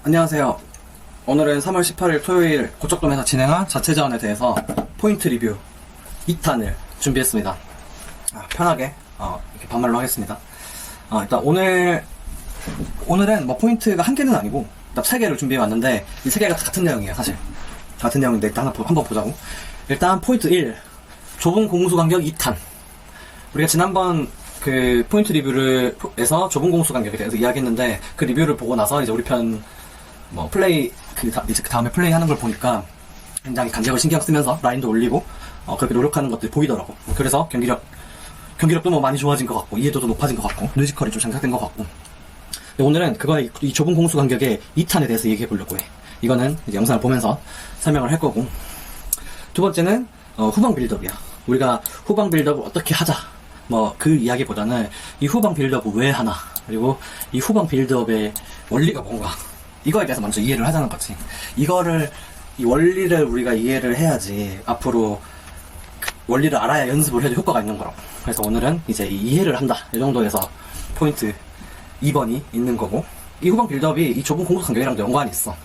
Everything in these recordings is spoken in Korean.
안녕하세요. 오늘은 3월 18일 토요일 고척돔에서 진행한 자체전에 대해서 포인트 리뷰 2탄을 준비했습니다. 편하게 이렇게 반말로 하겠습니다. 일단 오늘은 뭐 포인트가 한 개는 아니고 일단 3개를 준비해 왔는데 이 3개가 다 같은 내용이에요. 사실 같은 내용인데 일단 한번 보자고. 일단 포인트 1, 좁은 공수 간격 2탄. 우리가 지난번 그 포인트 리뷰를 해서 좁은 공수 간격에 대해서 이야기했는데, 그 리뷰를 보고 나서 이제 우리 편 플레이 이제 그 다음에 플레이 하는 걸 보니까 굉장히 간격을 신경 쓰면서 라인도 올리고 그렇게 노력하는 것들이 보이더라고. 그래서 경기력도 뭐 많이 좋아진 것 같고, 이해도도 높아진 것 같고, 뮤지컬이 좀 장착된 것 같고. 근데 오늘은 이 좁은 공수 간격의 2탄에 대해서 얘기해 보려고 해. 이거는 이제 영상을 보면서 설명을 할 거고, 두 번째는 후방 빌드업이야. 우리가 후방 빌드업을 어떻게 하자, 그 이야기보다는 이 후방 빌드업을 왜 하나, 그리고 이 후방 빌드업의 원리가 뭔가, 이거에 대해서 먼저 이해를 하자는 거지. 이 원리를 우리가 이해를 해야지 앞으로 원리를 알아야 연습을 해도 효과가 있는 거라고. 그래서 오늘은 이제 이해를 한다, 이 정도에서 포인트 2번이 있는 거고, 이 후방 빌드업이 이 좁은 공수 간격이랑도 연관이 있어.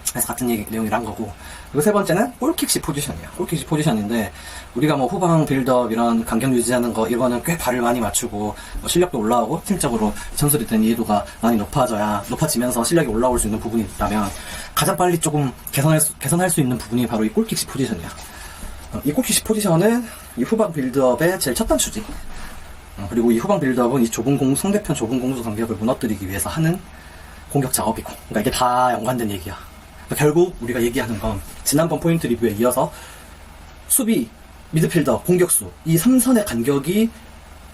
그래서 같은 내용이란 거고. 그리고 세 번째는 골킥식 포지션이야. 골킥식 포지션인데, 우리가 후방 빌드업 이런 간격 유지하는 거, 이거는 꽤 발을 많이 맞추고 실력도 올라오고 팀적으로 전술에 대한 이해도가 많이 높아지면서 실력이 올라올 수 있는 부분이 있다면, 가장 빨리 조금 개선할 수 있는 부분이 바로 이 골킥식 포지션이야. 이 골킥식 포지션은 이 후방 빌드업의 제일 첫 단추지. 그리고 이 후방 빌드업은 이 상대편 좁은 공수 간격을 무너뜨리기 위해서 하는 공격 작업이고, 그러니까 이게 다 연관된 얘기야. 결국 우리가 얘기하는 건 지난번 포인트 리뷰에 이어서 수비, 미드필더, 공격수, 이 3선의 간격이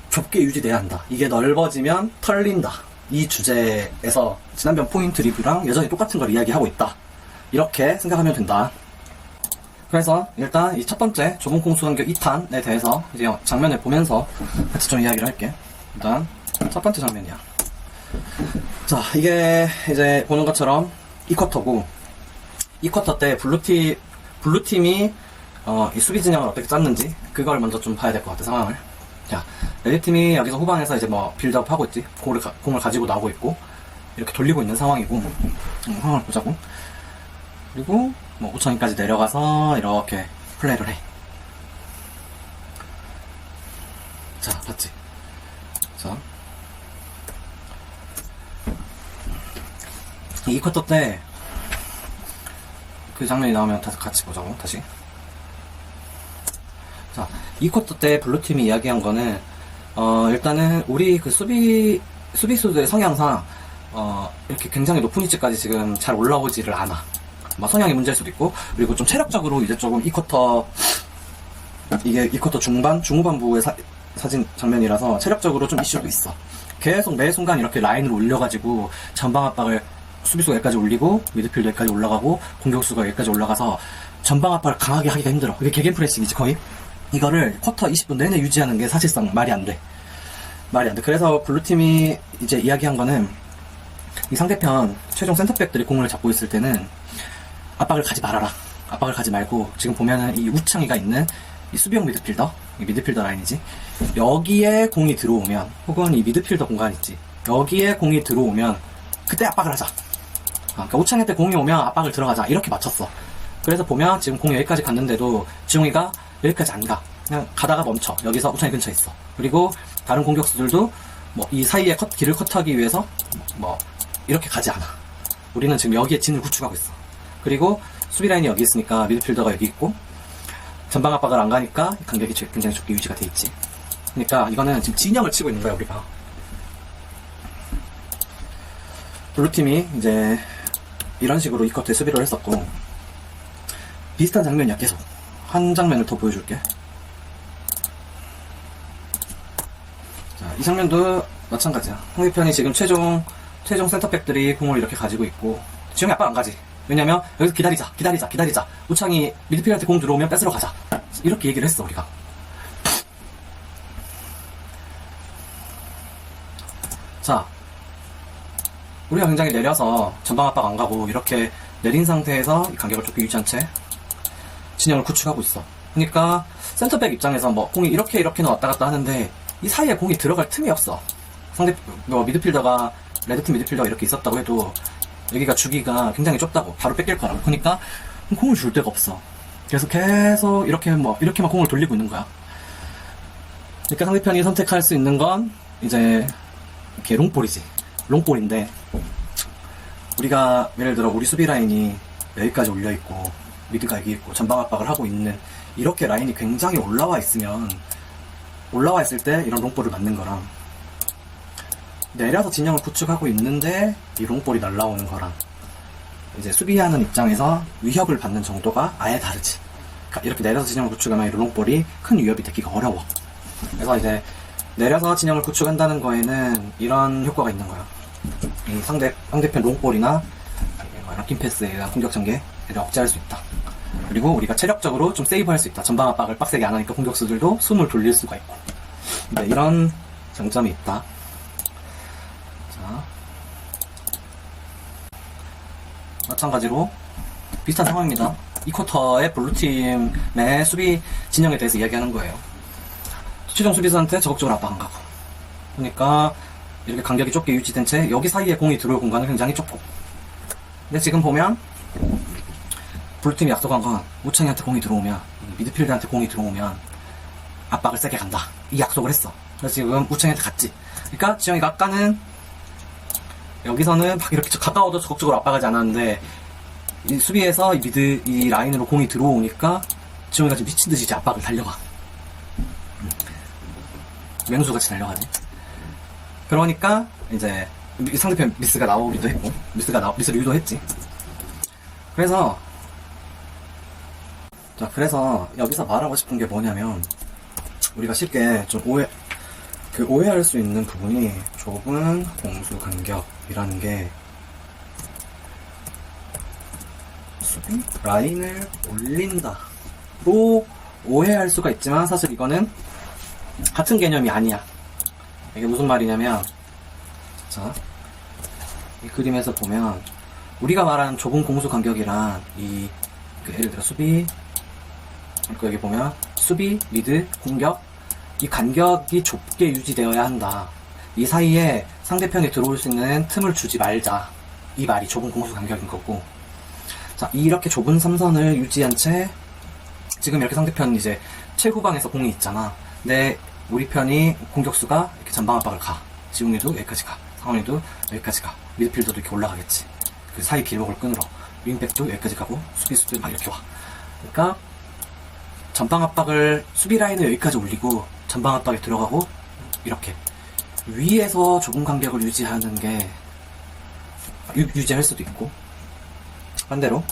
좁게 유지돼야 한다. 이게 넓어지면 털린다. 이 주제에서 지난번 포인트 리뷰랑 여전히 똑같은 걸 이야기하고 있다. 이렇게 생각하면 된다. 그래서 일단 이 첫 번째 좁은 공수 간격 2탄에 대해서 이제 장면을 보면서 같이 좀 이야기를 할게. 일단 첫 번째 장면이야. 자, 이게 이제 보는 것처럼 2쿼터고, 2쿼터 때 블루팀이 이 수비 진영을 어떻게 짰는지 그걸 먼저 좀 봐야 될 것 같아, 상황을. 자, 레드팀이 여기서 후방에서 이제 빌드업 하고 있지. 공을 가지고 나오고 있고, 이렇게 돌리고 있는 상황이고, 상황을 보자고. 그리고 우천이까지 내려가서 이렇게 플레이를 해. 자, 봤지? 자, 이 2쿼터 때 그 장면이 나오면 같이 보자고, 다시. 자, 2쿼터 때 블루팀이 이야기한 거는, 일단은 우리 그 수비수들의 성향상, 이렇게 굉장히 높은 위치까지 지금 잘 올라오지를 않아. 성향의 문제일 수도 있고, 그리고 좀 체력적으로 이제 조금 이게 2쿼터 중후반부의 사진 장면이라서 체력적으로 좀 이슈도 있어. 계속 매 순간 이렇게 라인을 올려가지고 전방 압박을 수비수가 여기까지 올리고, 미드필더 여기까지 올라가고, 공격수가 여기까지 올라가서 전방 압박을 강하게 하기가 힘들어. 이게 개겐 프레싱이지, 거의. 이거를 쿼터 20분 내내 유지하는 게 사실상 말이 안 돼. 그래서 블루팀이 이제 이야기한 거는, 이 상대편 최종 센터백들이 공을 잡고 있을 때는 압박을 가지 말아라. 압박을 가지 말고, 지금 보면은 이 우창이가 있는 이 수비형 미드필더, 이 미드필더 라인이지. 여기에 공이 들어오면, 혹은 이 미드필더 공간 있지. 여기에 공이 들어오면 그때 압박을 하자. 그러니까 우창한테 공이 오면 압박을 들어가자, 이렇게 맞췄어. 그래서 보면 지금 공이 여기까지 갔는데도 지용이가 여기까지 안 가. 그냥 가다가 멈춰. 여기서 우창이 근처에 있어. 그리고 다른 공격수들도 이 사이에 길을 컷하기 위해서 이렇게 가지 않아. 우리는 지금 여기에 진을 구축하고 있어. 그리고 수비 라인이 여기 있으니까 미드필더가 여기 있고, 전방 압박을 안 가니까 간격이 굉장히 좁게 유지가 돼 있지. 그러니까 이거는 지금 진영을 치고 있는 거야, 우리가. 블루팀이 이제 이런 식으로 이 쿼터에 수비를 했었고, 비슷한 장면이야. 계속 한 장면을 더 보여줄게. 자, 이 장면도 마찬가지야. 상대편이 지금 최종 센터백들이 공을 이렇게 가지고 있고, 지용이 압박 안 가지. 왜냐면 여기서 기다리자. 우창이 미드필더한테 공 들어오면 뺏으러 가자, 이렇게 얘기를 했어, 우리가. 자, 우리가 굉장히 내려서 전방 압박 안 가고 이렇게 내린 상태에서 이 간격을 좁게 유지한 채 진영을 구축하고 있어. 그러니까 센터백 입장에서 공이 이렇게는 왔다 갔다 하는데, 이 사이에 공이 들어갈 틈이 없어. 미드필더가, 레드팀 미드필더가 이렇게 있었다고 해도 여기가 주기가 굉장히 좁다고. 바로 뺏길 거라고. 그러니까 공을 줄 데가 없어. 그래서 계속 이렇게만 공을 돌리고 있는 거야. 그러니까 상대편이 선택할 수 있는 건 이제 이렇게 롱볼이지. 롱볼인데 우리가 예를 들어 우리 수비 라인이 여기까지 올려 있고 미드가 여기 있고 전방 압박을 하고 있는 이렇게 라인이 굉장히 올라와 있을 때 이런 롱볼을 맞는 거랑 내려서 진영을 구축하고 있는데 이 롱볼이 날라오는 거랑 이제 수비하는 입장에서 위협을 받는 정도가 아예 다르지. 그러니까 이렇게 내려서 진영을 구축하면 이 롱볼이 큰 위협이 되기가 어려워. 그래서 이제 내려서 진영을 구축한다는 거에는 이런 효과가 있는 거야. 이 상대편 롱볼이나 락킹 패스에 대한 공격 전개를 억제할 수 있다. 그리고 우리가 체력적으로 좀 세이브할 수 있다. 전방 압박을 빡세게 안 하니까 공격수들도 숨을 돌릴 수가 있고. 네, 이런 장점이 있다. 자, 마찬가지로 비슷한 상황입니다. 이 쿼터의 블루팀의 수비 진영에 대해서 이야기하는 거예요. 최종 수비수한테 적극적으로 압박 안 가고. 그러니까 이렇게 간격이 좁게 유지된 채 여기 사이에 공이 들어올 공간은 굉장히 좁고. 근데 지금 보면 블루팀이 약속한 건 우창이한테 공이 들어오면, 미드필드한테 공이 들어오면 압박을 세게 간다. 이 약속을 했어. 그래서 지금 우창이한테 갔지. 그러니까 지영이가 아까는 여기서는 막 이렇게 가까워도 적극적으로 압박하지 않았는데 이 수비에서 이 라인으로 공이 들어오니까 지영이가 지금 미친듯이 이제 압박을 달려가. 맹수같이 달려가지. 그러니까 이제 상대편 미스가 나오기도 했고 미스를 유도했지. 그래서 여기서 말하고 싶은 게 뭐냐면 우리가 쉽게 좀 오해할 수 있는 부분이 좁은 공수 간격이라는 게 수비 라인을 올린다로 오해할 수가 있지만 사실 이거는 같은 개념이 아니야. 이게 무슨 말이냐면, 자, 이 그림에서 보면 우리가 말하는 좁은 공수 간격이란 예를 들어 수비, 여기 보면 수비, 미드, 공격, 이 간격이 좁게 유지되어야 한다. 이 사이에 상대편이 들어올 수 있는 틈을 주지 말자. 이 말이 좁은 공수 간격인 거고. 자, 이렇게 좁은 삼선을 유지한 채 지금 이렇게 상대편 이제 최후방에서 공이 있잖아. 근데 우리 편이 공격수가 이렇게 전방 압박을 가. 지웅이도 여기까지 가. 상원이도 여기까지 가. 미드필더도 이렇게 올라가겠지. 그 사이 길목을 끊으러. 윙백도 여기까지 가고 수비수도 막 이렇게 와. 그러니까 전방 압박을 수비 라인을 여기까지 올리고 전방 압박에 들어가고 이렇게 위에서 좁은 간격을 유지하는 게 유지할 수도 있고 반대로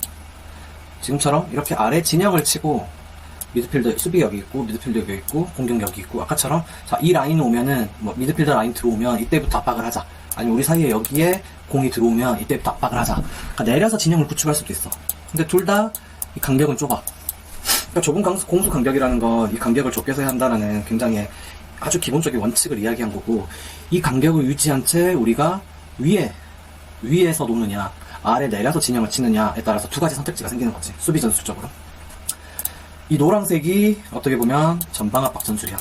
지금처럼 이렇게 아래 진영을 치고 미드필더 수비 여기 있고 미드필더 여기 있고 공격 여기 있고 아까처럼 자, 이 라인 오면은 미드필더 라인 들어오면 이때부터 압박을 하자. 아니면 우리 사이에 여기에 공이 들어오면 이때부터 압박을 하자. 그러니까 내려서 진영을 구축할 수도 있어. 근데 둘 다 이 간격은 좁아. 그러니까 좁은 공수 간격이라는 건 이 간격을 좁게 해야 한다는 굉장히 아주 기본적인 원칙을 이야기한 거고 이 간격을 유지한 채 우리가 위에서 놓느냐 아래 내려서 진영을 치느냐에 따라서 두 가지 선택지가 생기는 거지. 수비 전술적으로. 이 노란색이 어떻게 보면 전방 압박 전술이야.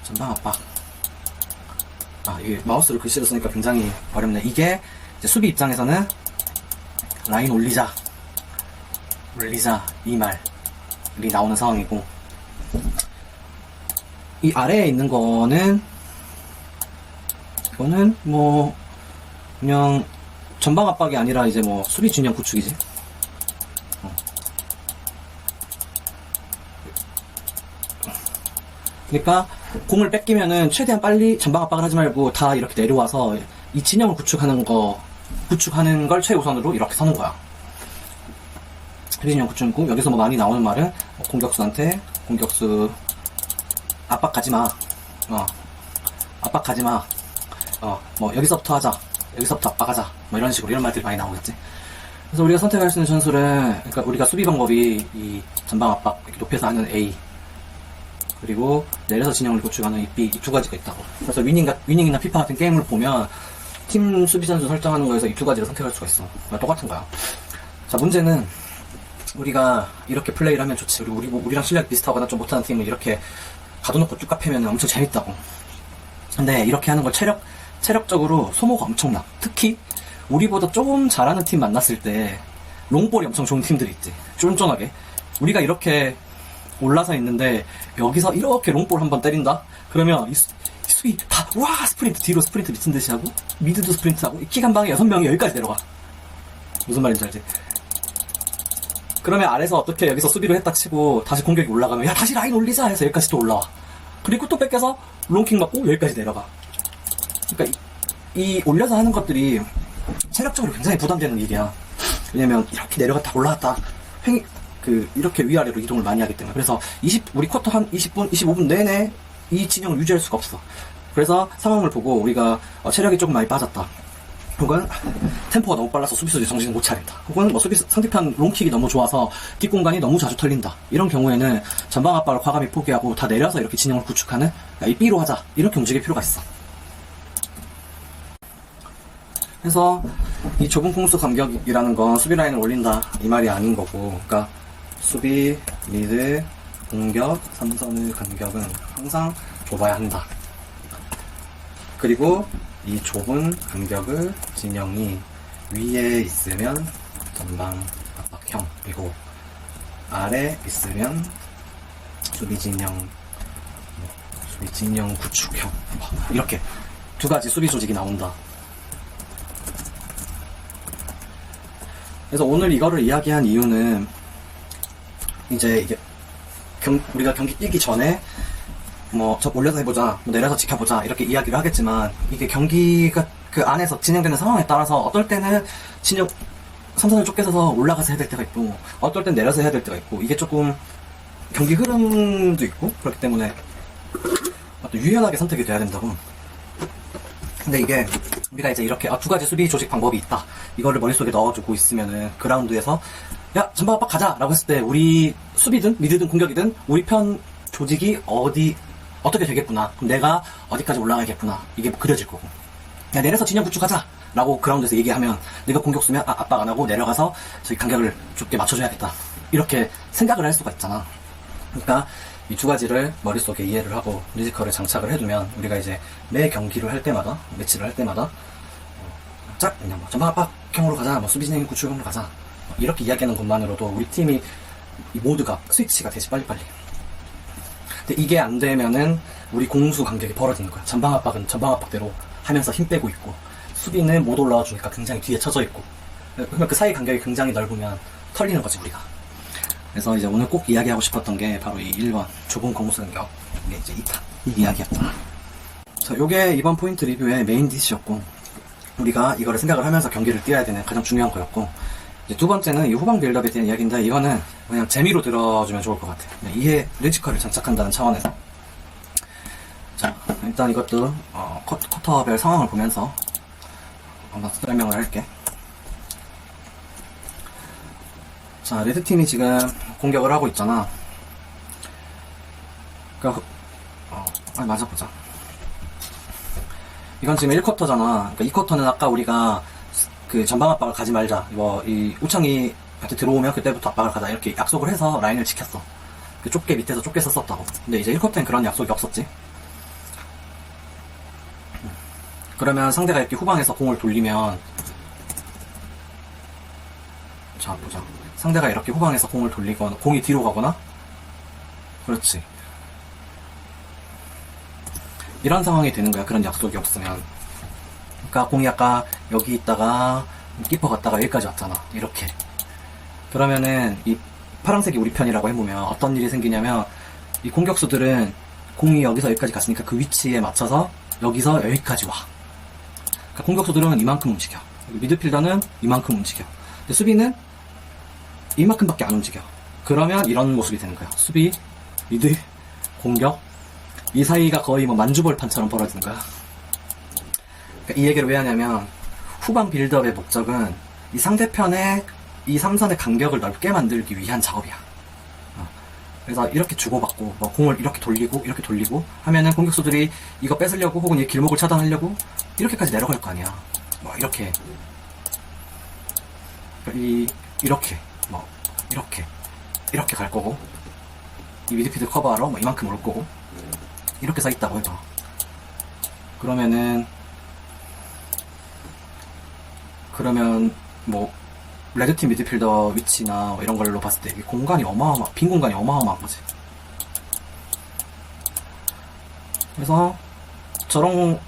전방 압박. 이게 마우스를 글씨로 쓰니까 굉장히 어렵네. 이게 이제 수비 입장에서는 라인 올리자 이 말이 나오는 상황이고 이 아래에 있는 거는 이거는 그냥 전방 압박이 아니라 이제 수비 진영 구축이지. 그러니까 공을 뺏기면은 최대한 빨리 전방 압박을 하지 말고 다 이렇게 내려와서 이 진영을 구축하는 걸 최우선으로 이렇게 서는 거야. 진영 구축이고 여기서 많이 나오는 말은 공격수한테 공격수 압박 가지마. 압박 가지마. 여기서부터 하자. 여기서부터 압박하자. 이런 식으로 이런 말들이 많이 나오겠지. 그래서 우리가 선택할 수 있는 전술은 그러니까 우리가 수비 방법이 이 전방 압박 이렇게 높여서 하는 A 그리고 내려서 진영을 구축하는 이 B 이 두 가지가 있다고. 그래서 위닝이나 피파 같은 게임을 보면 팀 수비 전술 설정하는 거에서 이 두 가지를 선택할 수가 있어. 똑같은 거야. 자, 문제는 우리가 이렇게 플레이를 하면 좋지. 우리랑 실력이 비슷하거나 좀 못하는 팀을 이렇게 가둬놓고 쭉 까패면 엄청 재밌다고. 근데 이렇게 하는 걸 체력적으로 소모가 엄청나. 특히 우리보다 조금 잘하는 팀 만났을 때 롱볼이 엄청 좋은 팀들이 있지. 쫀쫀하게. 우리가 이렇게 올라서 있는데 여기서 이렇게 롱볼 한번 때린다? 그러면 이 수비 다 와 스프린트 뒤로 스프린트 미친듯이 하고 미드도 스프린트 하고 킥 한 방에 6명이 여기까지 내려가. 무슨 말인지 알지? 그러면 아래서 어떻게 여기서 수비를 했다 치고 다시 공격이 올라가면 야 다시 라인 올리자 해서 여기까지 또 올라와. 그리고 또 뺏겨서 롱킥 맞고 여기까지 내려가. 그러니까 이 올려서 하는 것들이 체력적으로 굉장히 부담되는 일이야. 왜냐면 이렇게 내려갔다 올라갔다 이렇게 위아래로 이동을 많이 하기 때문에. 그래서 우리 쿼터 한 20분, 25분 내내 이 진영을 유지할 수가 없어. 그래서 상황을 보고 우리가 체력이 조금 많이 빠졌다. 혹은 템포가 너무 빨라서 수비수들이 정신을 못 차린다. 혹은 뭐 상대편 롱킥이 너무 좋아서 뒷공간이 너무 자주 털린다. 이런 경우에는 전방 압박을 과감히 포기하고 다 내려서 이렇게 진영을 구축하는 이 B로 하자. 이렇게 움직일 필요가 있어. 그래서 이 좁은 공수 간격이라는 건 수비 라인을 올린다 이 말이 아닌 거고, 그러니까 수비, 미드, 공격, 3선의 간격은 항상 좁아야 한다. 그리고 이 좁은 간격을 진영이 위에 있으면 전방 압박형이고 아래 있으면 수비 진영 구축형, 이렇게 두 가지 수비 조직이 나온다. 그래서 오늘 이거를 이야기한 이유는 이제 이게 우리가 경기 뛰기 전에 저 올려서 해보자, 뭐 내려서 지켜보자 이렇게 이야기를 하겠지만, 이게 경기가 그 안에서 진행되는 상황에 따라서 어떨 때는 진영 3선을 좁게 서서 올라가서 해야 될 때가 있고 어떨 땐 내려서 해야 될 때가 있고, 이게 조금 경기 흐름도 있고 그렇기 때문에 또 유연하게 선택이 돼야 된다고. 근데 이게 우리가 이제 이렇게 두 가지 수비 조직 방법이 있다, 이거를 머릿속에 넣어두고 있으면은 그라운드에서 야 전방 압박 가자 라고 했을 때 우리 수비든 미드든 공격이든 우리 편 조직이 어떻게 되겠구나, 그럼 내가 어디까지 올라가야겠구나, 이게 그려질 거고. 야 내려서 진영 구축하자 라고 그라운드에서 얘기하면 내가 공격수면 압박 안 하고 내려가서 저기 간격을 좁게 맞춰줘야겠다, 이렇게 생각을 할 수가 있잖아. 그러니까 이 두 가지를 머릿속에 이해를 하고 뮤지컬을 장착을 해두면 우리가 이제 매 경기를 할 때마다, 매치를 할 때마다 그냥 전방 압박형으로 가자, 수비 진행 구축형으로 가자, 이렇게 이야기하는 것만으로도 우리 팀이 이 모두가 스위치가 되지 빨리빨리. 근데 이게 안 되면은 우리 공수 간격이 벌어지는 거야. 전방 압박은 전방 압박대로 하면서 힘 빼고 있고, 수비는 못 올라와 주니까 굉장히 뒤에 쳐져 있고, 그러면 그 사이 간격이 굉장히 넓으면 털리는 거지 우리가. 그래서 이제 오늘 꼭 이야기하고 싶었던 게 바로 이 1번 좁은 공수 간격, 이게 이제 2탄 이 이야기였다. 자, 요게 이번 포인트 리뷰의 메인 디시였고, 우리가 이거를 생각을 하면서 경기를 뛰어야 되는 가장 중요한 거였고, 이제 두 번째는 이 후방 빌드업에 대한 이야기인데, 이거는 그냥 재미로 들어주면 좋을 것 같아요. 이해 뮤지컬을 장착한다는 차원에서. 자, 일단 이것도 쿼터별 상황을 보면서 한번 설명을 할게. 자, 레드팀이 지금 공격을 하고 있잖아. 그러니까 맞아보자. 이건 지금 1쿼터잖아. 그러니까 2쿼터는 아까 우리가 그 전방 압박을 가지 말자, 이 우창이한테 들어오면 그때부터 압박을 가자, 이렇게 약속을 해서 라인을 지켰어. 그 좁게 밑에서 좁게 썼었다고. 근데 이제 1쿼터엔 그런 약속이 없었지. 그러면 상대가 이렇게 후방에서 공을 돌리면, 자 보자. 상대가 이렇게 후방에서 공을 돌리거나 공이 뒤로 가거나, 그렇지, 이런 상황이 되는 거야. 그런 약속이 없으면. 그러니까 공이 아까 여기 있다가 키퍼 갔다가 여기까지 왔잖아, 이렇게. 그러면은 이 파란색이 우리 편이라고 해보면 어떤 일이 생기냐면, 이 공격수들은 공이 여기서 여기까지 갔으니까 그 위치에 맞춰서 여기서 여기까지 와. 그러니까 공격수들은 이만큼 움직여, 미드필더는 이만큼 움직여, 근데 수비는 이만큼밖에 안 움직여. 그러면 이런 모습이 되는 거야. 수비, 미드, 공격, 이 사이가 거의 만주벌판처럼 벌어지는 거야. 그러니까 이 얘기를 왜 하냐면, 후방 빌드업의 목적은 이 상대편의 이 3선의 간격을 넓게 만들기 위한 작업이야. 그래서 이렇게 주고받고 공을 이렇게 돌리고 하면은 공격수들이 이거 뺏으려고, 혹은 이 길목을 차단하려고 이렇게까지 내려갈 거 아니야. 이렇게 이렇게 갈 거고, 이 미드필드 커버하러 이만큼 올 거고, 이렇게 서 있다고 해봐. 그러면은 그러면 뭐 레드팀 미드필더 위치나 뭐 이런 걸로 봤을 때 공간이 빈 공간이 어마어마한 거지. 그래서 저런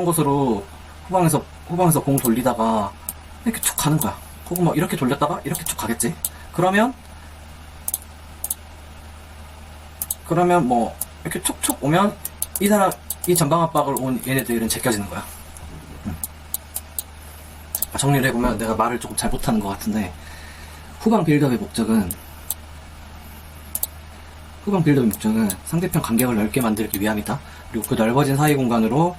곳으로 후방에서 공 돌리다가 이렇게 쭉 가는 거야. 혹은 뭐 이렇게 돌렸다가 이렇게 쭉 가겠지. 그러면 뭐 이렇게 촉촉 오면 이 전방 압박을 온 얘네들은 제껴지는 거야. 정리를 해보면 내가 말을 조금 잘 못하는 것 같은데, 후방 빌드업의 목적은 상대편 간격을 넓게 만들기 위함이다. 그리고 그 넓어진 사이 공간으로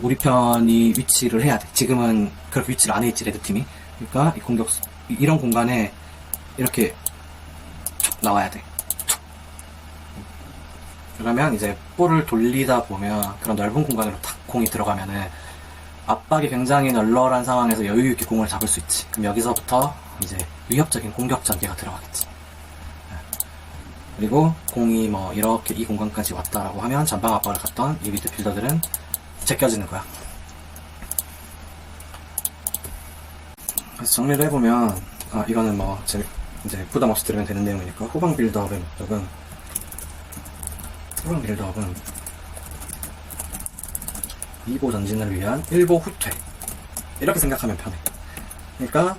우리 편이 위치를 해야 돼. 지금은 그렇게 위치를 안 해있지, 레드팀이. 그러니까 이 공격수, 이런 공간에 이렇게 툭 나와야 돼. 툭. 그러면 이제 볼을 돌리다 보면 그런 넓은 공간으로 탁 공이 들어가면은 압박이 굉장히 널널한 상황에서 여유있게 공을 잡을 수 있지. 그럼 여기서부터 이제 위협적인 공격 전개가 들어가겠지. 그리고 공이 뭐 이렇게 이 공간까지 왔다라고 하면 전방 압박을 갔던 이 미드필더들은 제껴지는 거야. 그래서 정리를 해보면, 이거는 뭐 이제 부담 없이 들으면 되는 내용이니까, 후방 빌드업의 목적은 이보 전진을 위한 일보 후퇴, 이렇게 생각하면 편해. 그러니까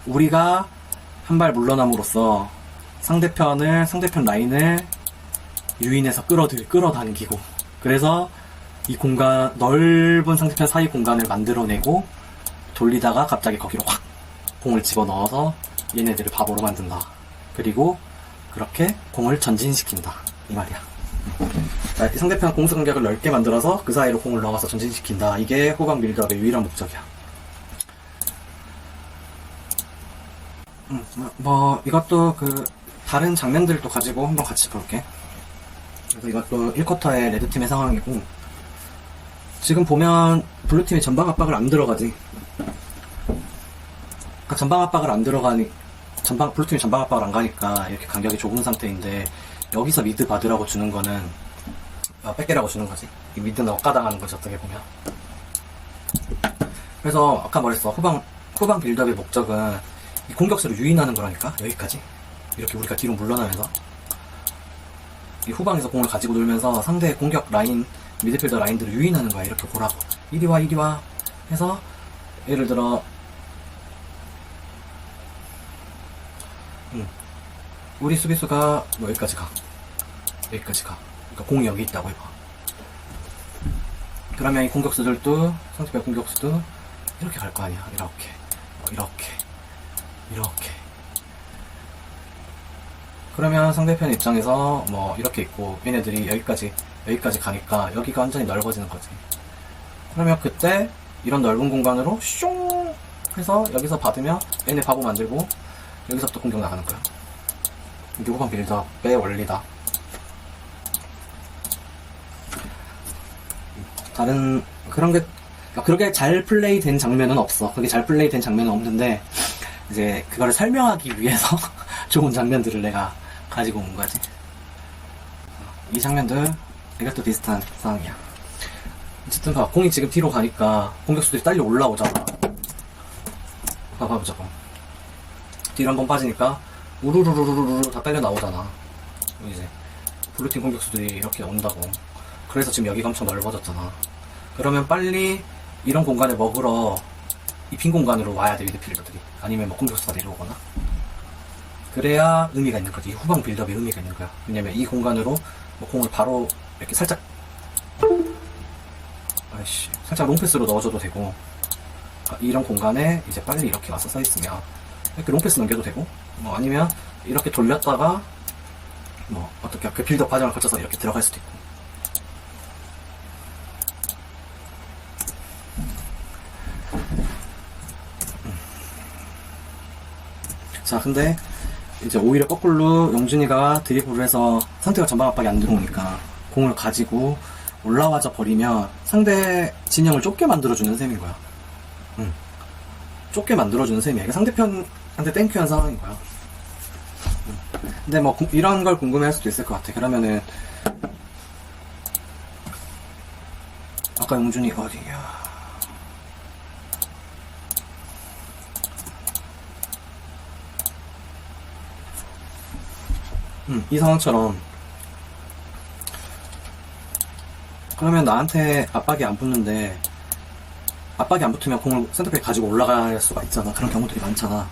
우리가 한 발 물러남으로써 상대편 라인을 유인해서 끌어당기고, 그래서 이 넓은 상대편 사이 공간을 만들어내고 돌리다가 갑자기 거기로 확 공을 집어넣어서 얘네들을 바보로 만든다. 그리고 그렇게 공을 전진시킨다, 이 말이야. 상대편 공수 간격을 넓게 만들어서 그 사이로 공을 넣어서 전진시킨다. 이게 후방 빌드업의 유일한 목적이야. 뭐 이것도 다른 장면들도 가지고 한번 같이 볼게. 그래서 이것도 1쿼터의 레드팀의 상황이고, 지금 보면 블루팀이 전방 압박을 안 들어가지. 그러니까 전방 압박을 안 들어가니, 블루팀이 전방 압박을 안 가니까 이렇게 간격이 좁은 상태인데, 여기서 미드 받으라고 주는 거는 뺏기라고 주는 거지. 이 미드는 억가당하는 거지, 어떻게 보면. 그래서 아까 말했어, 후방 빌드업의 목적은 이 공격수를 유인하는 거라니까. 여기까지 이렇게 우리가 뒤로 물러나면서 이 후방에서 공을 가지고 놀면서 상대의 공격 라인, 미드필더 라인들을 유인하는 거야. 이렇게 보라고, 이리와 해서, 예를 들어 우리 수비수가 뭐 여기까지 가. 그러니까 공이 여기 있다고 해봐. 그러면 이 공격수들도, 상대편 공격수도 이렇게 갈 거 아니야. 이렇게. 그러면 상대편 입장에서 뭐 이렇게 있고, 얘네들이 여기까지 가니까 여기가 완전히 넓어지는 거지. 그러면 그때 이런 넓은 공간으로 슝 해서 여기서 받으면 얘네 바보 만들고 여기서부터 공격 나가는 거야. 이게 후방 빌드업의 원리다. 다른 그렇게 잘 플레이된 장면은 없어. 그게 잘 플레이된 장면은 없는데, 이제 그거를 설명하기 위해서 좋은 장면들을 내가 가지고 온 거지. 이 장면들, 이것도 비슷한 상황이야. 어쨌든 공이 지금 뒤로 가니까 공격수들이 딸려 올라오잖아. 봐보자고. 뒤로 한번 빠지니까 우르르르르르 다 딸려 나오잖아. 이제 블루팀 공격수들이 이렇게 온다고. 그래서 지금 여기가 엄청 넓어졌잖아. 그러면 빨리 이런 공간을 먹으러 이 빈 공간으로 와야 돼, 미드필더들이. 아니면 뭐 공격수가 내려오거나. 그래야 의미가 있는 거지. 후방 빌드업에 의미가 있는 거야. 왜냐면 이 공간으로 뭐 공을 바로 이렇게 살짝 롱패스로 넣어줘도 되고, 이런 공간에 이제 빨리 이렇게 와서 써있으면 이렇게 롱패스 넘겨도 되고, 뭐 아니면 이렇게 돌렸다가 뭐 어떻게 그 빌드업 과정을 거쳐서 이렇게 들어갈 수도 있고. 자, 근데 이제 오히려 거꾸로 용준이가 드리블을 해서 상대가 전방 압박이 안 들어오니까 공을 가지고 올라와져 버리면 상대 진영을 좁게 만들어주는 셈인 거야. 좁게 만들어주는 셈이야. 이게 상대편한테 땡큐한 상황인 거야. 근데 뭐 이런 걸 궁금해 할 수도 있을 것 같아. 그러면은 아까 용준이 어디야? 이 상황처럼 그러면 나한테 압박이 안 붙는데 압박이 안 붙으면 공을 센터백 가지고 올라갈 수가 있잖아. 그런 경우들이 많잖아.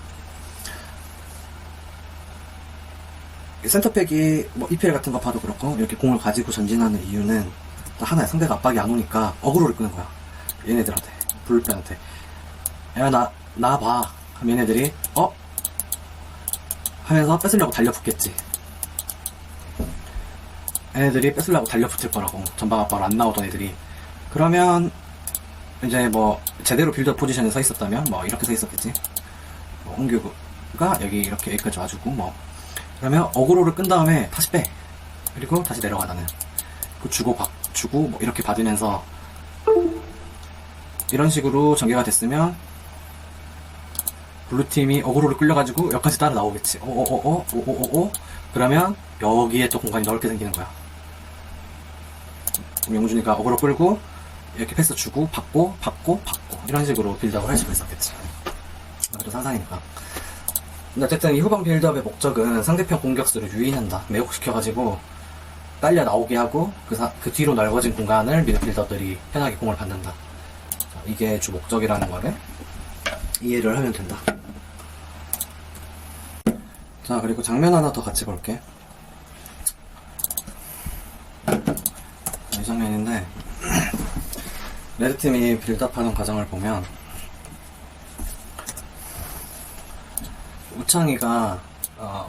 센터백이 뭐 EPL 같은 거 봐도 그렇고 이렇게 공을 가지고 전진하는 이유는 또 하나야. 상대가 압박이 안 오니까 어그로를 끄는 거야. 얘네들한테, 블루팬한테. 야, 나 봐. 그럼 얘네들이 하면서 뺏으려고 달려붙겠지. 얘네들이 뺏으려고 달려붙을 거라고. 전방 압박을 안 나오던 애들이. 그러면 이제 뭐 제대로 빌드업 포지션에 서 있었다면 뭐 이렇게 서 있었겠지. 뭐 홍규가 여기까지 와주고 뭐 그러면 어그로를 끈 다음에 다시 빼. 그리고 다시 내려가. 나는 그 주고 뭐 이렇게 받으면서 이런 식으로 전개가 됐으면 블루팀이 어그로를 끌려가지고 여기까지 따라 나오겠지. 그러면 여기에 또 공간이 넓게 생기는 거야. 용준이가 어그로 끌고 이렇게 패스 주고 받고 이런 식으로 빌드업을 할 수가 있었겠지. 그래도 상상이니까. 근데 어쨌든 이 후방 빌드업의 목적은 상대편 공격수를 유인한다. 매혹시켜가지고 딸려 나오게 하고 그 뒤로 넓어진 공간을 미드필더들이 편하게 공을 받는다. 자, 이게 주 목적이라는 거를 이해를 하면 된다. 자, 그리고 장면 하나 더 같이 볼게. 이 장면인데 레드팀이 빌드업하는 과정을 보면 우창이가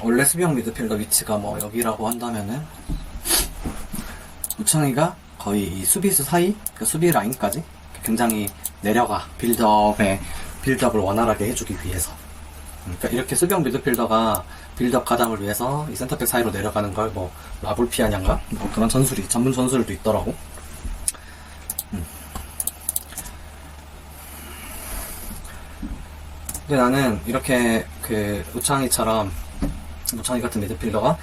원래 수비형 미드필더 위치가 뭐 여기라고 한다면은 우창이가 거의 이 수비수 사이, 그 수비 라인까지 굉장히 내려가. 빌드업을 원활하게 해주기 위해서. 그러니까 이렇게 수비형 미드필더가 빌드업 가담을 위해서 이 센터백 사이로 내려가는 걸 뭐 라불피아냐인가? 뭐 그런 전문 전술도 있더라고. 근데 나는 이렇게 그 우창이 같은 미드필더가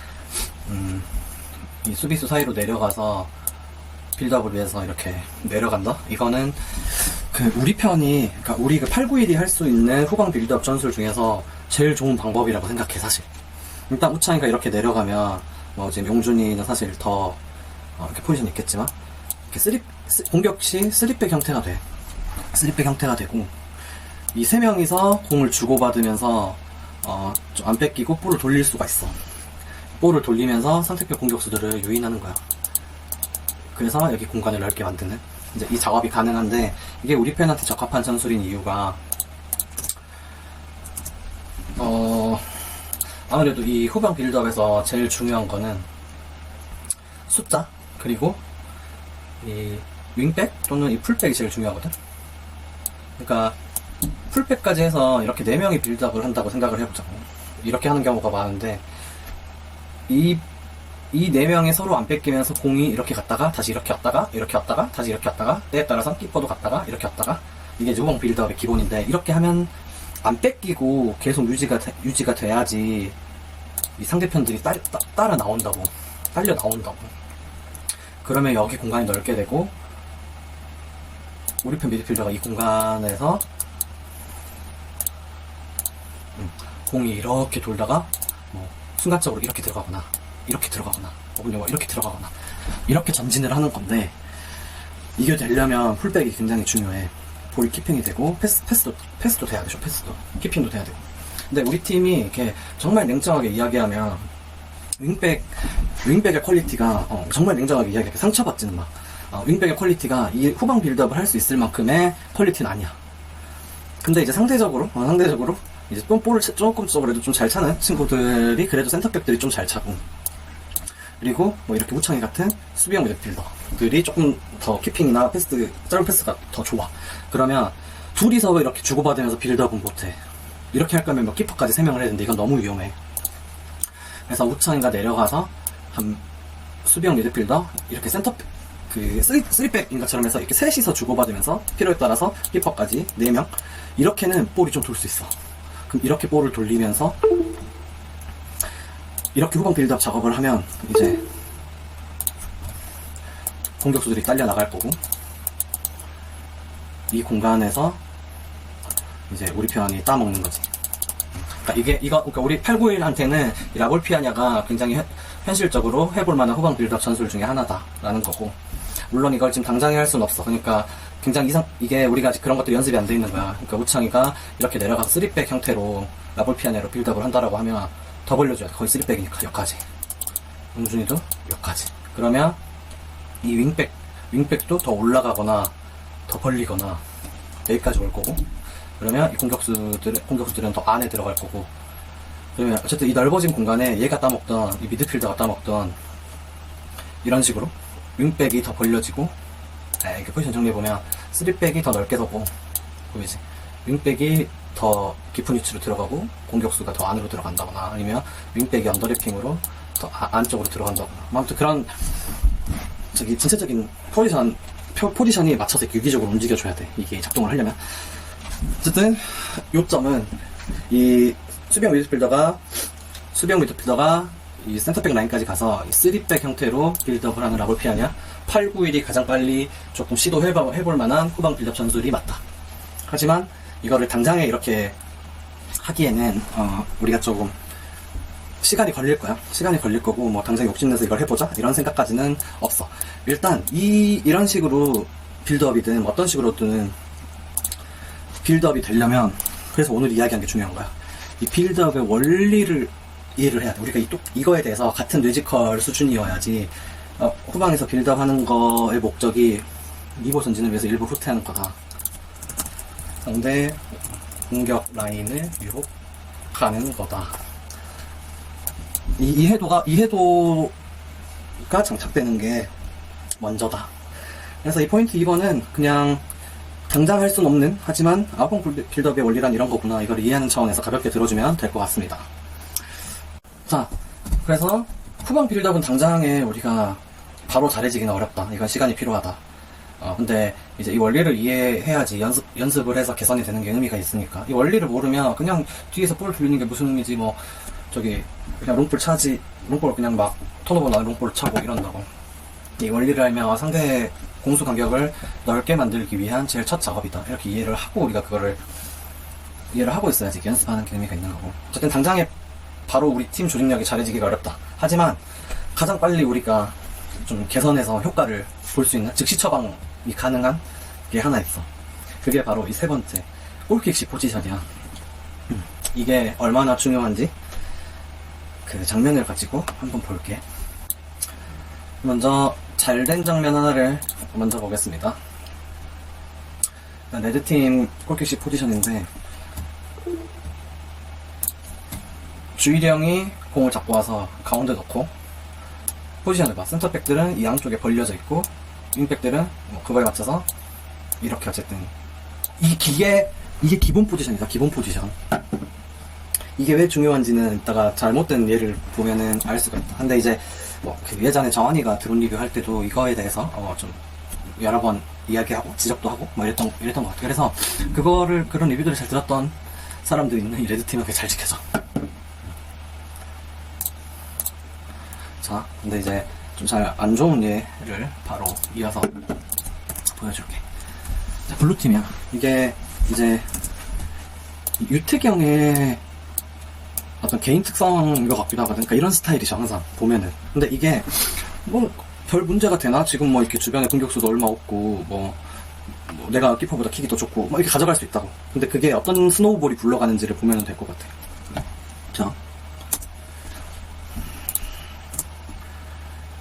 이 수비수 사이로 내려가서 빌드업을 위해서 이렇게 내려간다? 이거는 그 우리 편이, 그러니까 우리 그 891이 할 수 있는 후방 빌드업 전술 중에서 제일 좋은 방법이라고 생각해. 사실 일단 우창이가 이렇게 내려가면 뭐 지금 용준이는 사실 더 이렇게 포지션이 있겠지만 이렇게 공격 시 3백 형태가 돼. 3백 형태가 되고 이 세 명이서 공을 주고받으면서 좀 안 뺏기고 볼을 돌릴 수가 있어. 볼을 돌리면서 상대편 공격수들을 유인하는 거야. 그래서 여기 공간을 넓게 만드는 이제 이 작업이 가능한데, 이게 우리 팬한테 적합한 전술인 이유가 아무래도 이 후방 빌드업에서 제일 중요한 거는 숫자, 그리고 이 윙백 또는 이 풀백이 제일 중요하거든. 그러니까 풀백까지 해서 이렇게 4명이 빌드업을 한다고 생각을 해보자고. 이렇게 하는 경우가 많은데 이 4명이 서로 안 뺏기면서 공이 이렇게 갔다가 다시 이렇게 왔다가 이렇게 왔다가 다시 이렇게 왔다가, 때에 따라서 키퍼도 갔다가 이렇게 왔다가, 이게 후방 빌드업의 기본인데, 이렇게 하면 안 뺏기고 계속 유지가 돼야지 이 상대편들이 따라 나온다고, 딸려 나온다고. 그러면 여기 공간이 넓게 되고 우리 편 미드필더가 이 공간에서 공이 이렇게 돌다가 뭐 순간적으로 이렇게 들어가거나 이렇게 들어가거나 혹은 이렇게 들어가거나 이렇게 전진을 하는 건데, 이게 되려면 풀백이 굉장히 중요해. 볼이 키핑이 되고 패스도 돼야 되죠. 패스도 키핑도 돼야 되고. 근데 우리 팀이 이렇게 정말 냉정하게 이야기하면 윙백의 퀄리티가 정말 냉정하게 이야기하면 상처받지는 마. 윙백의 퀄리티가 이 후방 빌드업을 할 수 있을 만큼의 퀄리티는 아니야. 근데 이제 상대적으로 이제 볼을 조금적으로도 좀 잘 차는 친구들이 그래도 센터백들이 좀 잘 차고, 그리고 뭐 이렇게 우창이 같은 수비형 미드필더들이 조금 더 키핑이나 짧은 패스가 더 좋아. 그러면 둘이서 이렇게 주고받으면서 빌드업은 못해. 이렇게 할 거면 뭐 키퍼까지 3명을 해야 되는데 이건 너무 위험해. 그래서 우창이가 내려가서 한 수비형 미드필더 이렇게 센터백, 그 3백인 것처럼 해서 이렇게 셋이서 주고받으면서 필요에 따라서 키퍼까지 4명, 이렇게는 볼이 좀 돌 수 있어. 그럼 이렇게 볼을 돌리면서 이렇게 후방 빌드업 작업을 하면 이제 공격수들이 딸려 나갈 거고, 이 공간에서 이제 우리 편이 따먹는 거지. 그러니까 우리 891한테는 라볼 피아냐가 굉장히 현실적으로 해볼 만한 후방 빌드업 전술 중에 하나다라는 거고, 물론 이걸 지금 당장에 할 수는 없어. 그러니까 굉장히 이게 우리가 아직 그런 것들이 연습이 안 돼 있는 거야. 그러니까 우창이가 이렇게 내려가서 3백 형태로 라볼 피아냐로 빌드업을 한다라고 하면 더 벌려줘야 돼. 거의 3백이니까 여기까지. 용준이도 여기까지. 그러면 이 윙백도 더 올라가거나 더 벌리거나 여기까지 올 거고, 그러면 이 공격수들은 더 안에 들어갈 거고, 그러면 어쨌든 이 넓어진 공간에 얘가 따먹던, 이 미드필더가 따먹던, 이런 식으로 윙백이 더 벌려지고, 이렇게 포지션 정리해보면 3백이 더 넓게 서고, 보이지? 윙백이 더 깊은 위치로 들어가고 공격수가 더 안으로 들어간다거나, 아니면 윙백이 언더래핑으로 더 안쪽으로 들어간다거나, 아무튼 그런 전체적인 포지션이 맞춰서 유기적으로 움직여줘야 돼, 이게 작동을 하려면. 어쨌든 요점은 이 수비형 미드필더가 이 센터백 라인까지 가서 이 3백 형태로 빌드업을 하는 라볼 피아냐, 891이 가장 빨리 조금 시도해볼 만한 후방 빌드업 전술이 맞다. 하지만 이거를 당장에 이렇게 하기에는 우리가 조금 시간이 걸릴 거야. 시간이 걸릴 거고, 뭐 당장 욕심내서 이걸 해보자 이런 생각까지는 없어. 일단 이런 식으로 빌드업이든 어떤 식으로든 빌드업이 되려면, 그래서 오늘 이야기한 게 중요한 거야. 이 빌드업의 원리를 이해를 해야 돼. 우리가 이거에 대해서 같은 뇌지컬 수준이어야지, 후방에서 빌드업 하는 거의 목적이 리버 전진을 위해서 일부 후퇴하는 거다. 상대 공격 라인을 유혹하는 거다. 이 해도가 장착되는 게 먼저다. 그래서 이 포인트 2번은 그냥 당장 할 순 없는, 하지만 후방 빌드업의 원리란 이런 거구나, 이걸 이해하는 차원에서 가볍게 들어주면 될 것 같습니다. 자, 그래서 후방 빌드업은 당장에 우리가 바로 잘해지기는 어렵다. 이건 시간이 필요하다. 근데 이제 이 원리를 이해해야지 연습을 해서 개선이 되는 게 의미가 있으니까. 이 원리를 모르면 그냥 뒤에서 볼 돌리는 게 무슨 의미지, 그냥 롱볼 그냥 막 턴오버 나는 롱볼을 차고 이런다고. 이 원리를 알면 상대의 공수 간격을 넓게 만들기 위한 제일 첫 작업이다. 이렇게 이해를 하고 우리가 그거를 이해를 하고 있어야지 연습하는 게 의미가 있는 거고. 어쨌든 당장에 바로 우리 팀 조직력이 잘해지기가 어렵다. 하지만 가장 빨리 우리가 좀 개선해서 효과를 볼 수 있는, 즉시 처방이 가능한 게 하나 있어. 그게 바로 이 세 번째 골킥식 포지션이야. 이게 얼마나 중요한지 그 장면을 가지고 한번 볼게. 먼저 잘된 장면 하나를 먼저 보겠습니다. 레드팀 골킥식 포지션인데, 주일이 형이 공을 잡고 와서 가운데 넣고, 포지션을 봐. 센터백들은 이 양쪽에 벌려져 있고, 윙백들은 그거에 맞춰서 이렇게, 어쨌든 이게 기본 포지션이다. 기본 포지션. 이게 왜 중요한지는 이따가 잘못된 예를 보면은 알 수가 있다. 근데 이제 그 예전에 정환이가 드론 리뷰할 때도 이거에 대해서 좀 여러 번 이야기하고 지적도 하고 이랬던 것 같아요. 그래서 그런 리뷰들을 잘 들었던 사람들이 있는 이 레드팀은 잘 지켜져. 자, 근데 이제 좀 잘 안 좋은 예를 바로 이어서 보여줄게. 자, 블루팀이야. 이게 이제 유태경의 어떤 개인 특성인 것 같기도 하거든. 그러니까 이런 스타일이죠, 항상 보면은. 근데 이게 별 문제가 되나? 지금 이렇게 주변에 공격수도 얼마 없고 내가 키퍼보다 킥이 더 좋고 이렇게 가져갈 수 있다고. 근데 그게 어떤 스노우볼이 굴러가는지를 보면 될 것 같아. 자,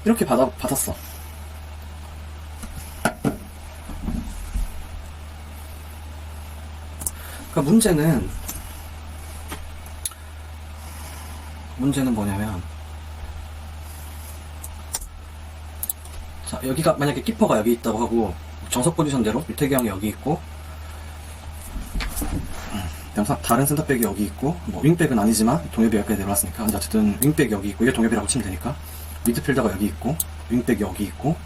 이렇게 받았어. 그러니까 문제는 뭐냐면, 자, 여기가 만약에 키퍼가 여기 있다고 하고 정석 포지션대로 유태기 형이 여기 있고, 다른 센터백이 여기 있고, 윙백은 아니지만 동엽이 여기까지 내려왔으니까, 근데 어쨌든 윙백이 여기 있고, 이게 동엽이라고 치면 되니까, 미드필더가 여기 있고, 윙백이 여기 있고,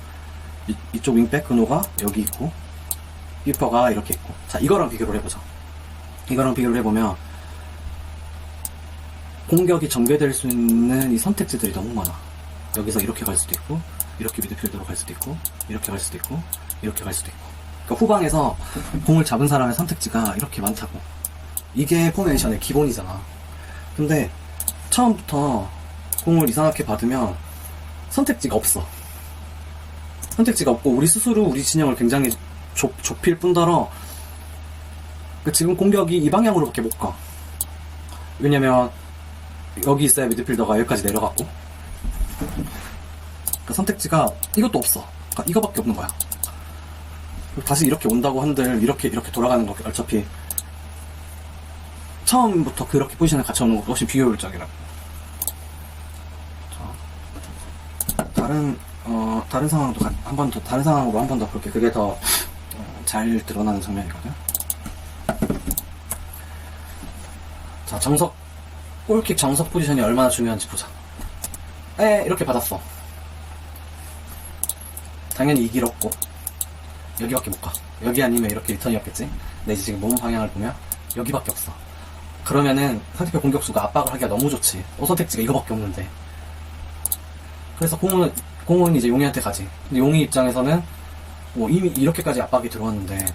이쪽 윙백 근호가 여기 있고, 키퍼가 이렇게 있고. 자, 이거랑 비교를 해보자. 이거랑 비교를 해보면 공격이 전개될 수 있는 이 선택지들이 너무 많아. 여기서 이렇게 갈 수도 있고, 이렇게 미드필더로 갈 수도 있고, 이렇게 갈 수도 있고, 이렇게 갈 수도 있고. 그러니까 후방에서 공을 잡은 사람의 선택지가 이렇게 많다고. 이게 포메이션의 기본이잖아. 근데 처음부터 공을 이상하게 받으면 선택지가 없어. 선택지가 없고 우리 스스로 우리 진영을 굉장히 좁힐 뿐더러 지금 공격이 이 방향으로밖에 못 가. 왜냐면 여기 있어야 미드필더가 여기까지 내려갔고, 그러니까 선택지가 이것도 없어. 그러니까 이거밖에 없는 거야. 다시 이렇게 온다고 한들 이렇게 돌아가는 거 어차피 처음부터 그렇게 포지션에 갇혀오는 것도 훨씬 비효율적이라고. 다른 상황도 한 번 더, 다른 상황으로 한 번 더 볼게. 그게 더 잘 드러나는 장면이거든. 자, 골킥 정석 포지션이 얼마나 중요한지 보자. 이렇게 받았어. 당연히 이 길 없고, 여기밖에 못 가. 여기 아니면 이렇게 리턴이었겠지? 근데 이제 지금 몸 방향을 보면, 여기밖에 없어. 그러면은 상대편 공격수가 압박을 하기가 너무 좋지. 선택지가 이거밖에 없는데. 그래서 공은 이제 용이한테 가지. 근데 용이 입장에서는 뭐 이미 이렇게까지 압박이 들어왔는데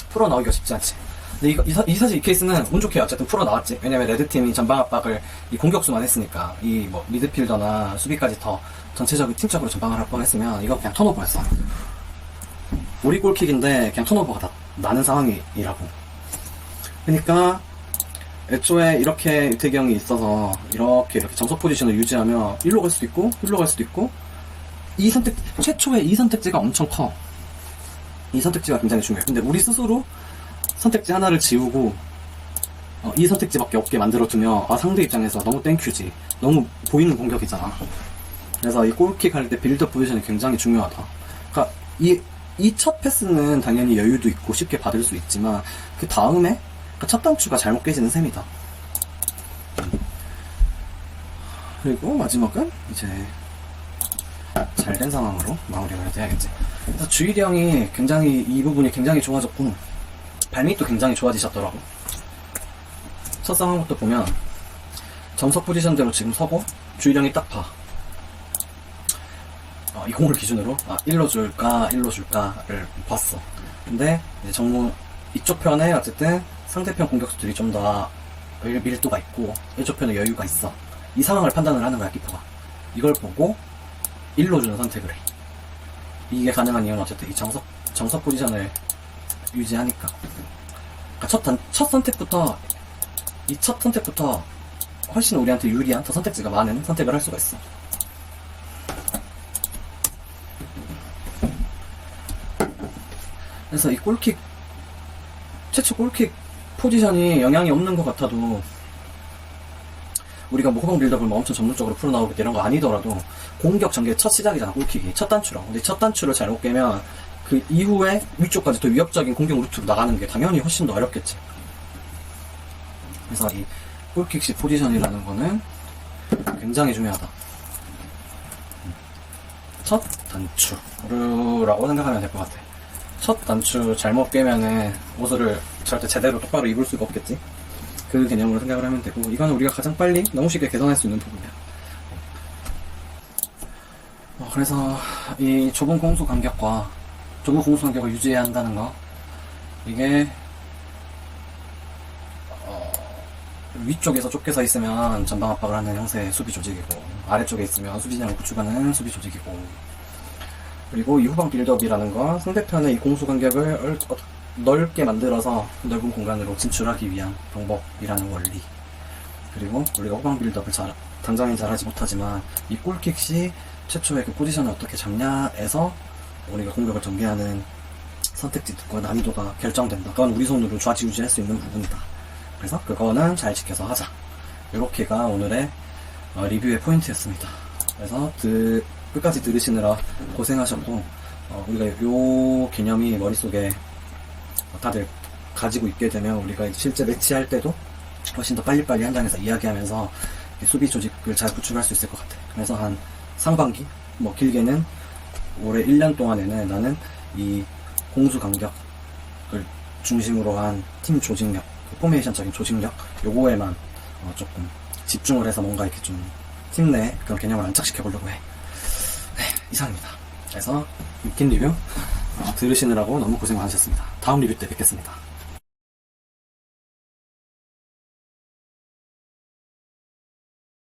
풀어 나오기가 쉽지 않지. 근데 사실 이 케이스는 운 좋게 어쨌든 풀어 나왔지. 왜냐면 레드팀이 전방 압박을 이 공격수만 했으니까 이 뭐 미드필더나 수비까지 더 전체적인 팀적으로 전방을 할 뻔했으면 이거 그냥 턴오버였어. 우리 골킥인데 그냥 턴오버가 나는 상황이라고. 그러니까 애초에 이렇게 유태경이 있어서 이렇게 정석 포지션을 유지하면 일로 갈 수도 있고 일로 갈 수도 있고, 최초에 이 선택지가 엄청 커. 이 선택지가 굉장히 중요해. 근데 우리 스스로 선택지 하나를 지우고 이 선택지밖에 없게 만들어두면 상대 입장에서 너무 땡큐지. 너무 보이는 공격이잖아. 그래서 이 골킥 할 때 빌드업 포지션이 굉장히 중요하다. 그러니까 이 첫 패스는 당연히 여유도 있고 쉽게 받을 수 있지만 그 다음에 첫 단추가 잘못 깨지는 셈이다. 그리고 마지막은 이제 잘된 상황으로 마무리가 돼야겠지. 그래서 주일형이 이 부분이 굉장히 좋아졌고 발밑도 굉장히 좋아지셨더라고. 첫 상황부터 보면 정석 포지션대로 지금 서고 주일형이 딱 봐. 이 공을 기준으로 일로 줄까를 봤어. 근데 이제 정무 이쪽 편에 어쨌든 상대편 공격수들이 좀 더 밀도가 있고 이쪽 편에 여유가 있어. 이 상황을 판단을 하는 거야, 키퍼가. 이걸 보고 일로 주는 선택을 해. 이게 가능한 이유는 어쨌든 이 정석 포지션을 유지하니까. 그러니까 첫 선택부터 훨씬 우리한테 유리한 더 선택지가 많은 선택을 할 수가 있어. 그래서 이 최초 골킥 포지션이 영향이 없는 것 같아도 우리가 뭐 후방 빌드업을 뭐 엄청 전문적으로 풀어나오겠다 이런 거 아니더라도 공격 전개 첫 시작이잖아, 골킥이. 첫 단추로. 근데 첫 단추를 잘못 깨면 그 이후에 위쪽까지 더 위협적인 공격 루트로 나가는 게 당연히 훨씬 더 어렵겠지. 그래서 이 골킥시 포지션이라는 거는 굉장히 중요하다. 첫 단추라고 생각하면 될 것 같아. 첫 단추 잘못 깨면은 옷을 절대 제대로 똑바로 입을 수가 없겠지. 그 개념으로 생각을 하면 되고, 이거는 우리가 가장 빨리 너무 쉽게 개선할 수 있는 부분이야. 그래서 이 좁은 공수 간격을 유지해야 한다는 거, 이게 위쪽에서 좁게 서 있으면 전방 압박을 하는 형태의 수비 조직이고, 아래쪽에 있으면 수비 진영을 구축하는 수비 조직이고, 그리고 이 후방 빌드업이라는 건 상대편의 이 공수 간격을 넓게 만들어서 넓은 공간으로 진출하기 위한 방법이라는 원리. 그리고 우리가 후방 빌드업을 당장은 잘하지 못하지만 이 골킥 시 최초의 그 포지션을 어떻게 잡냐에서 우리가 공격을 전개하는 선택지과 난이도가 결정된다. 그건 우리 손으로 좌지우지할 수 있는 부분이다. 그래서 그거는 잘 지켜서 하자. 이렇게가 오늘의 리뷰의 포인트였습니다. 그래서 끝까지 들으시느라 고생하셨고, 우리가 요 개념이 머릿속에 다들 가지고 있게 되면 우리가 실제 매치할 때도 훨씬 더 빨리빨리 현장에서 이야기하면서 수비 조직을 잘 구축할 수 있을 것 같아. 그래서 한 상반기, 길게는 올해 1년 동안에는 나는 이 공수 간격을 중심으로 한 팀 조직력, 포메이션적인 조직력, 요거에만 조금 집중을 해서 뭔가 이렇게 좀 팀 내 그런 개념을 안착시켜 보려고 해. 네, 이상입니다. 그래서 긴 리뷰 들으시느라고 너무 고생 많으셨습니다. 다음 리뷰 때 뵙겠습니다.